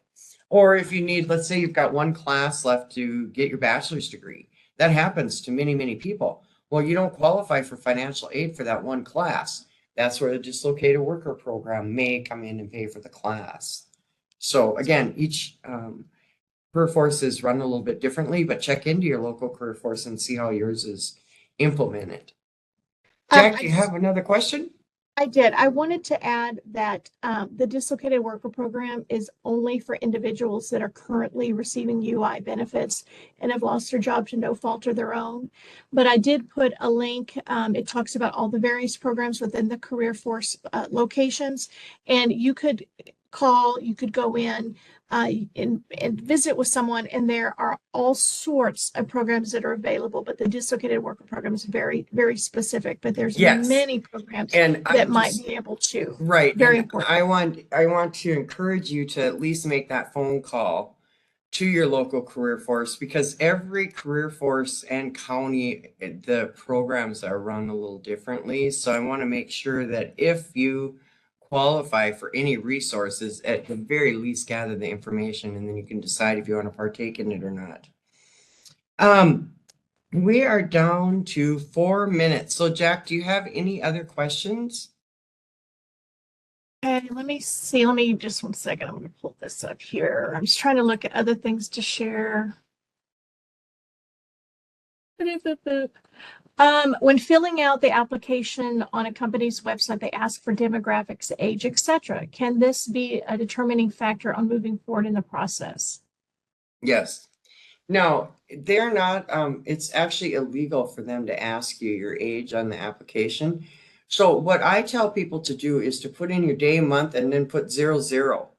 Or if you need, let's say you've got one class left to get your bachelor's degree. That happens to many, many people. Well, you don't qualify for financial aid for that one class. That's where the dislocated worker program may come in and pay for the class. So again, each career force is run a little bit differently, but check into your local career force and see how yours is implemented. Jack, do you have another question? I did. I wanted to add that the dislocated worker program is only for individuals that are currently receiving UI benefits and have lost their job to no fault of their own. But I did put a link. It talks about all the various programs within the career force locations, and you could call, you could go in and visit with someone, and there are all sorts of programs that are available, but the dislocated worker program is very, very specific, but there's Yes. many programs And that might be able to. right. Very And important. I want to encourage you to at least make that phone call to your local career force, because every career force and county, the programs are run a little differently. So I want to make sure that if you qualify for any resources, at the very least gather the information, and then you can decide if you want to partake in it or not. We are down to 4 minutes. So Jack, do you have any other questions? Okay, let me see. Let me just 1 second. I'm going to pull this up here. I'm just trying to look at other things to share. When filling out the application on a company's website, they ask for demographics, age, etc. Can this be a determining factor on moving forward in the process? Yes. No, they're not, it's actually illegal for them to ask you your age on the application. So what I tell people to do is to put in your day, month, and then put 00.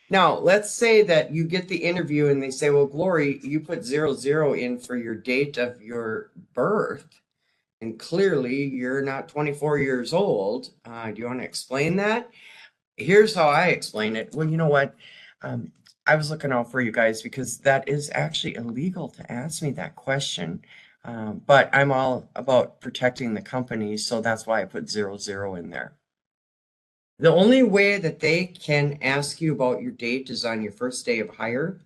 Now, let's say that you get the interview and they say, well, Glory, you put 00 in for your date of your birth, and clearly you're not 24 years old. Do you want to explain that? Here's how I explain it. Well, you know what? I was looking out for you guys because that is actually illegal to ask me that question. But I'm all about protecting the company, so that's why I put 00 in there. The only way that they can ask you about your date is on your first day of hire.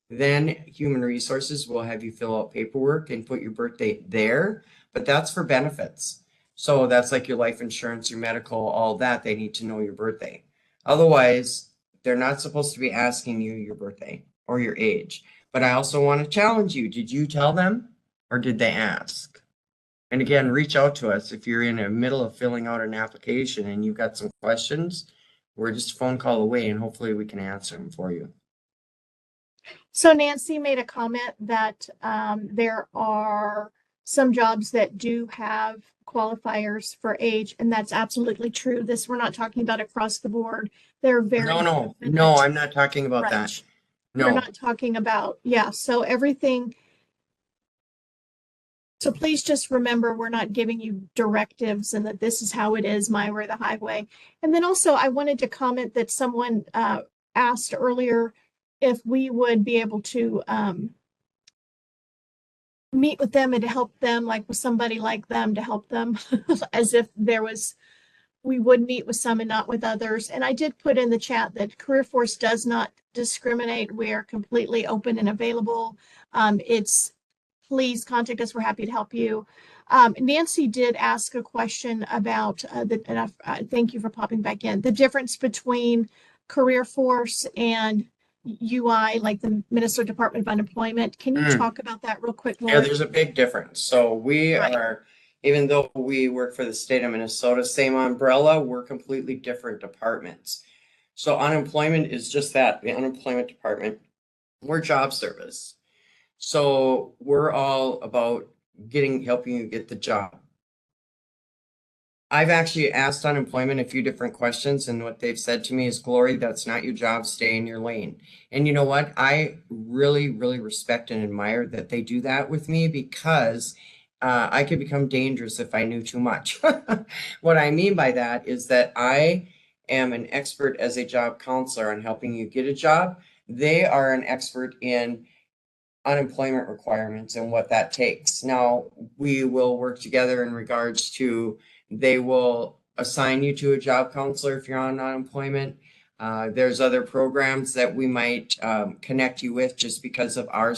Then Human Resources will have you fill out paperwork and put your birth date there, but that's for benefits. So that's like your life insurance, your medical, all that. They need to know your birthday. Otherwise, they're not supposed to be asking you your birthday or your age. But I also want to challenge you. Did you tell them or did they ask? And again, reach out to us if you're in the middle of filling out an application and you've got some questions. We're just a phone call away and hopefully we can answer them for you. So Nancy made a comment that there are some jobs that do have qualifiers for age, and that's absolutely true. This, we're not talking about across the board. They're very No, definite. I'm not talking about that. Right. We're No, not talking about, yeah, so everything. So please just remember, we're not giving you directives and that this is how it is, my way or the highway. And then also I wanted to comment that someone asked earlier if we would be able to meet with them and to help them, like with somebody like them, to help them as if there was, we would meet with some and not with others. And I did put in the chat that Career Force does not discriminate. We are completely open and available. It's, please contact us. We're happy to help you. Nancy did ask a question about and thank you for popping back in, the difference between Career Force and UI, like the Minnesota Department of Unemployment. Can you talk about that real quick, yeah, Lori? there's a big difference. So we Right. are, even though we work for the state of Minnesota, same umbrella, we're completely different departments. So unemployment is just that, the unemployment department. We're job service. So we're all about helping you get the job. I've actually asked unemployment a few different questions, and what they've said to me is, Glory, that's not your job, stay in your lane. And you know what? I really, really respect and admire that they do that with me, because I could become dangerous if I knew too much. What I mean by that is that I am an expert as a job counselor on helping you get a job. They are an expert in unemployment requirements and what that takes. Now, we will work together in regards to, they will assign you to a job counselor if you're on unemployment. There's other programs that we might connect you with just because of our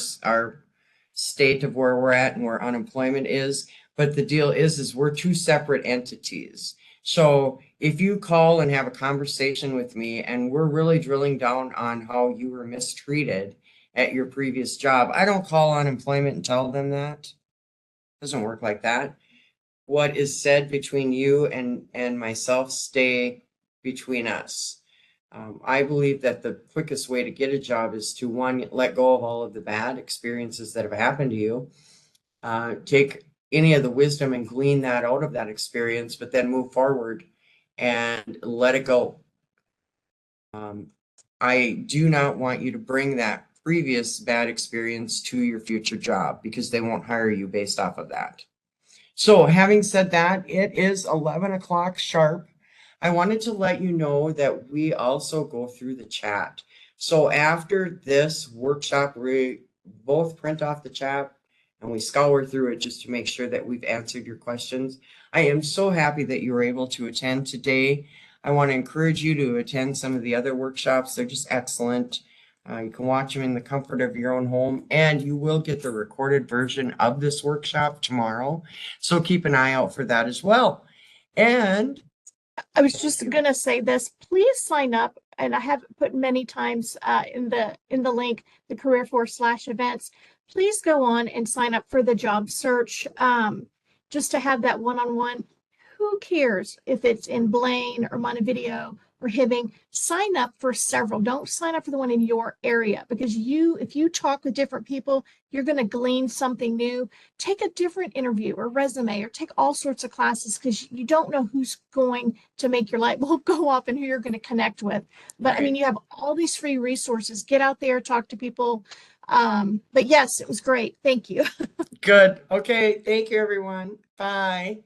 state of where we're at and where unemployment is. But the deal is we're two separate entities. So if you call and have a conversation with me and we're really drilling down on how you were mistreated at your previous job, I don't call unemployment and tell them that. Doesn't work like that. What is said between you and myself stay between us. I believe that the quickest way to get a job is to, one, let go of all of the bad experiences that have happened to you. Take any of the wisdom and glean that out of that experience, but then move forward and let it go. I do not want you to bring that previous bad experience to your future job because they won't hire you based off of that. So having said that, it is 11 o'clock sharp. I wanted to let you know that we also go through the chat. So after this workshop, we both print off the chat and we scour through it just to make sure that we've answered your questions. I am so happy that you were able to attend today. I want to encourage you to attend some of the other workshops. They're just excellent. You can watch them in the comfort of your own home, and you will get the recorded version of this workshop tomorrow. So keep an eye out for that as well. And I was just gonna say this, please sign up, and I have put many times in the link, the career force /events. Please go on and sign up for the job search, just to have that one-on-one. Who cares if it's in Blaine or Montevideo or Hibbing? Sign up for several. Don't sign up for the one in your area, because if you talk with different people, you're going to glean something new. Take a different interview or resume, or take all sorts of classes, because you don't know who's going to make your light bulb go off and who you're going to connect with. But I mean, you have all these free resources. Get out there, talk to people. But yes, it was great. Thank you. Good. Okay. Thank you, everyone. Bye.